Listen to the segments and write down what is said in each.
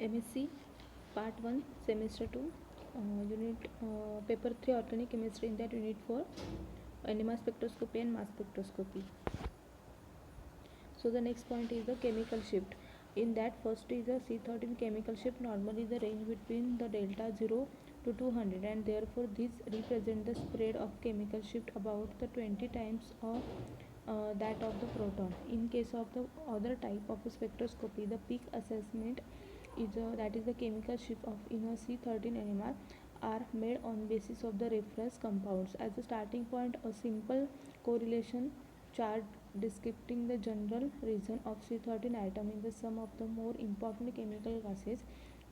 MSc Part 1 Semester 2 Unit Paper 3 Organic Chemistry. In that Unit 4 NMR spectroscopy and mass spectroscopy. So the next point is the chemical shift. In that first is the C13 chemical shift. Normally the range between the delta 0 to 200, and therefore this represent the spread of chemical shift about the 20 times of that of the proton. In case of the other type of spectroscopy, the peak assessment is that is the chemical shift of in a C13 NMR are made on basis of the reference compounds. As a starting point, a simple correlation chart describing the general region of C13 atom in the sum of the more important chemical gases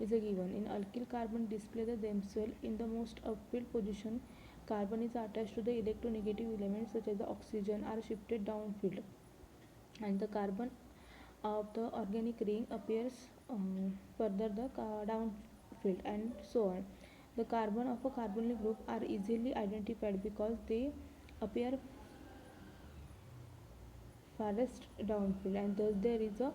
is a given. In alkyl carbon display themselves in the most upfield position. Carbon is attached to the electronegative elements such as the oxygen are shifted downfield, and the carbon of the organic ring appears further the downfield, and so on. The carbon of a carbonyl group are easily identified because they appear farthest downfield, and thus there is a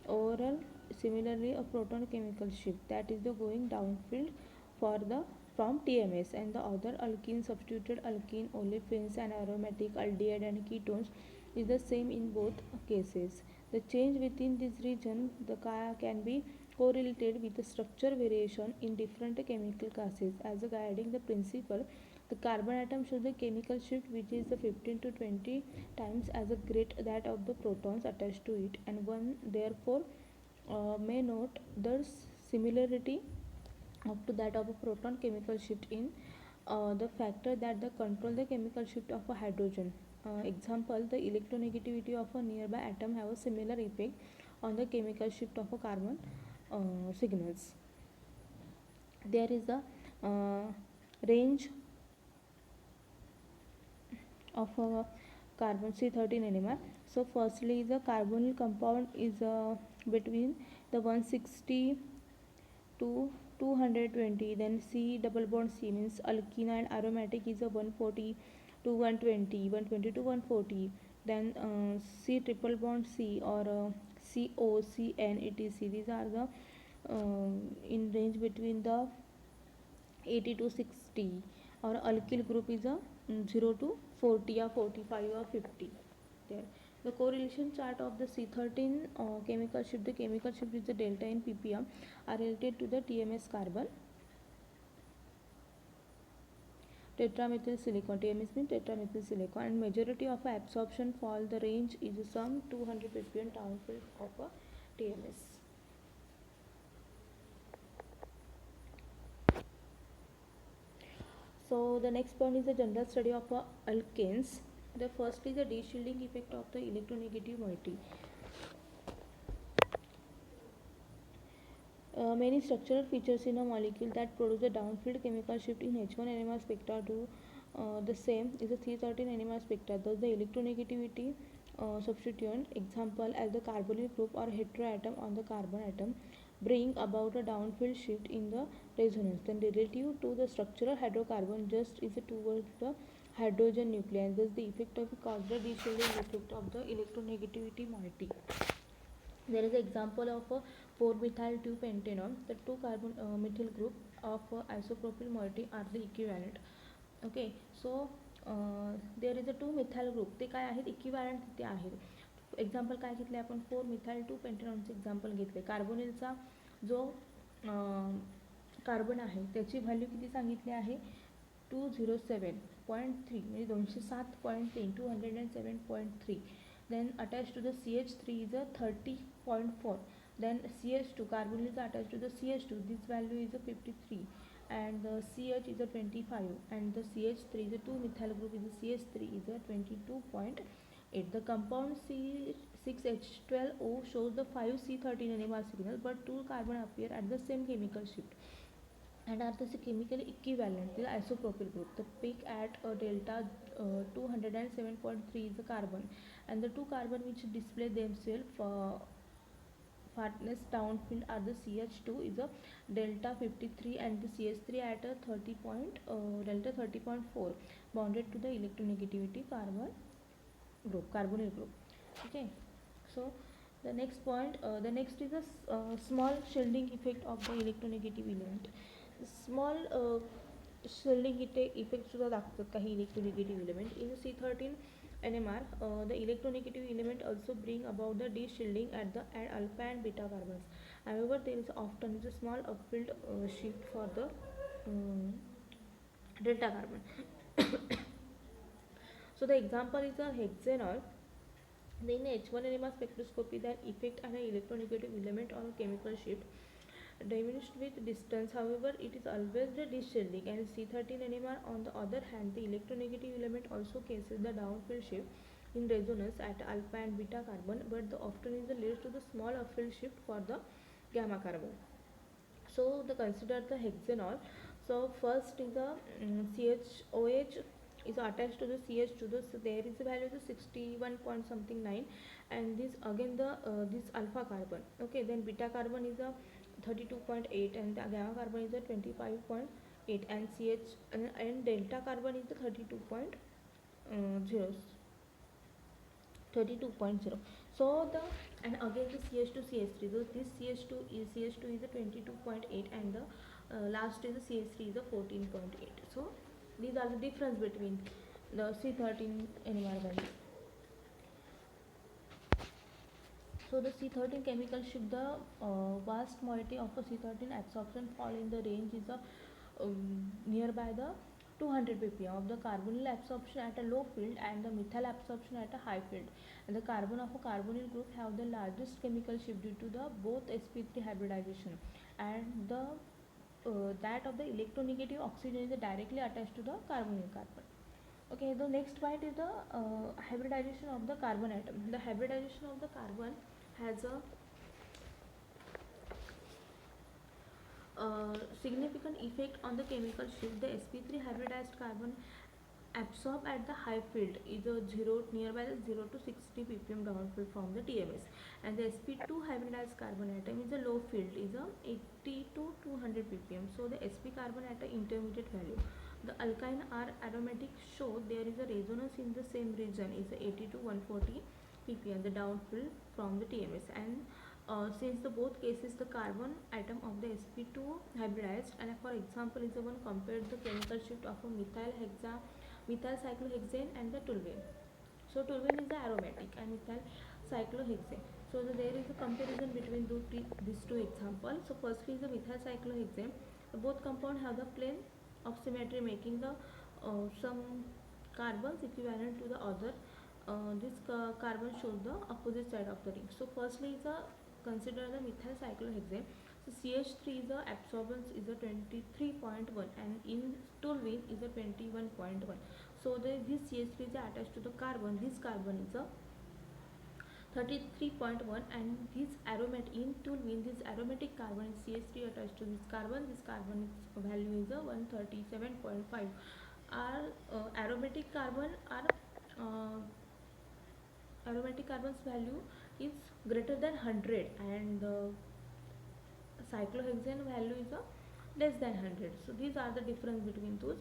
overall similarly a proton chemical shift that is the going downfield for the from TMS, and the other alkene substituted alkene, olefins and aromatic aldehyde and ketones is the same in both cases. The change within this region can be correlated with the structure variation in different chemical classes. As a guiding the principle, the carbon atom shows the chemical shift which is the 15 to 20 times as a great that of the protons attached to it, and one therefore may note the similarity up to that of a proton chemical shift in the factor that the control the chemical shift of a hydrogen. Example, the electronegativity of a nearby atom have a similar effect on the chemical shift of a carbon signals. There is a range of a carbon C13 NMR. So firstly the carbonyl compound is between the 160 to 220. Then C double bond C means alkene, and aromatic is a 140 to 120, 120 to 140. Then C triple bond C or CO, CN, etc. These are the in range between the 80 to 60, or alkyl group is a 0 to 40 or 45 or 50 there. The correlation chart of the C13 chemical shift, the chemical shift is the delta in ppm are related to the TMS carbon tetramethyl silicon. TMS means tetramethyl silicon, and majority of absorption fall the range is some 200 ppm downfield of a TMS. So the next point is the general study of alkanes. The first is the de-shielding effect of the electronegative moiety. Many structural features in a molecule that produce a downfield chemical shift in H1 NMR spectra do the same is the C13 NMR spectra. Thus the electronegativity substituent, example as the carbonyl group or heteroatom on the carbon atom, bring about a downfield shift in the resonance. Then relative to the structural hydrocarbon just is towards the hydrogen nuclei, and thus the effect of causal de-shielding effect of the electronegativity moiety. There is an example of a 4-methyl 2-pentanone. The two carbon methyl group of isopropyl moiety are the equivalent. Okay, so there is a 2-methyl group. ते काय आहेत equivalent ते आहेत. Example काय घेतले आपण 4-methyl 2-pentanone example घेतले. कार्बोनिलचा जो कार्बन आहे त्याची व्हॅल्यू किती सांगितली आहे 207.3 म्हणजे 207.3 207.3. Then attached to the CH3 is a 30.4. Then CH2 carbonyl is attached to the CH2. This value is a 53, and the CH is a 25, and the CH3 is a 2-methyl group is a CH3 is a 22.8. The compound C6H12O shows the 5C13 NMR signal, but 2 carbon appear at the same chemical shift and are thus chemically equivalent to the isopropyl group. The peak at a delta 207.3 is the carbon, and the 2 carbon which display themselves farthest downfield are the CH2 is a delta 53, and the CH3 at a 30 delta 30.4 bonded to the electronegativity carbonyl group. Okay, so The next point, the next is a small shielding effect of the electronegative element. Small shielding effect सुद्धा दाखवतात काही electronegative element. In C13 NMR, the electronegative element also bring about the de-shielding at the alpha and beta carbons. However, there is often a small upfield shift for the delta carbon. So the example is a hexanol. In H1 NMR spectroscopy, the effect on an electronegative element on chemical shift diminished with distance. However, it is always the de-shielding. And C13 NMR, on the other hand, the electronegative element also cases the downfield shift in resonance at alpha and beta carbon, but the often is leads to the small upfield shift for the gamma carbon. So the consider the hexanol. So first is the CHOH is attached to the CH2. So there is a value of 61 point something 9, and this again the this alpha carbon. Okay, then beta carbon is a 32.8, and the gamma carbon is a 25.8, and CH and delta carbon is the 32.0. 32.0. So the and again the CH2 CH3. So this CH2 is a 22.8, and the last is the CH3 is a 14.8. So these are the difference between the C13 NMR value. So the C13 chemical shift, the vast moiety of a C13 absorption fall in the range is a nearby the 200 ppm of the carbonyl absorption at a low field and the methyl absorption at a high field. And the carbon of a carbonyl group have the largest chemical shift due to the both sp3 hybridization, and the that of the electronegative oxygen is directly attached to the carbonyl carbon. Okay, the next point is the hybridization of the carbon atom. The hybridization of the carbon has a significant effect on the chemical shift. The sp3 hybridized carbon absorb at the high field is a 0 nearby the 0 to 60 ppm downfield from the TMS, and the sp2 hybridized carbon atom is a low field is a 80 to 200 ppm. So the sp carbon at an intermediate value. The alkyne are aromatic, show there is a resonance in the same region is 80 to 140 ppm the downfield from the TMS, and since the both cases the carbon atom of the sp2 hybridized, and for example is the one compared the chemical shift of a methyl cyclohexane and the toluene. So toluene is the aromatic and methyl cyclohexane. So there is a comparison between these two examples. So firstly is the methyl cyclohexane. Both compounds have the plane of symmetry, making the some carbons equivalent to the other. This carbon shows the opposite side of the ring. So firstly is a consider the methyl cyclohexane. So CH3 is a absorbance is a 23.1, and in toluene is a 21.1. So this CH3 is attached to the carbon. This carbon is a 33.1, and this aromatic in toluene, this aromatic carbon is CH3 attached to this carbon. This carbon value is a 137.5. Our aromatic carbon are aromatic carbon's value is greater than 100, and the cyclohexane value is a less than 100. So these are the difference between these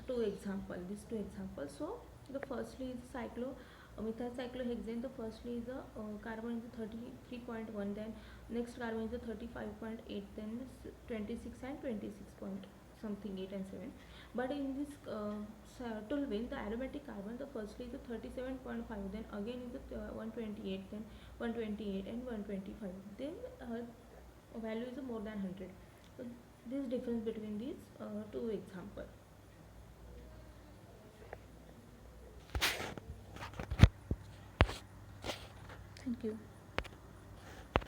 two examples. So the firstly is methyl cyclohexane. The firstly is a carbon is a 33.1, then next carbon is a 35.8, then 26 and 26 point something 8 and 7. But in this toluene, the aromatic carbon, the firstly is a 37.5, then again is a 128, then 128 and 125. Then value is more than 100. So this difference between these two examples. Thank you.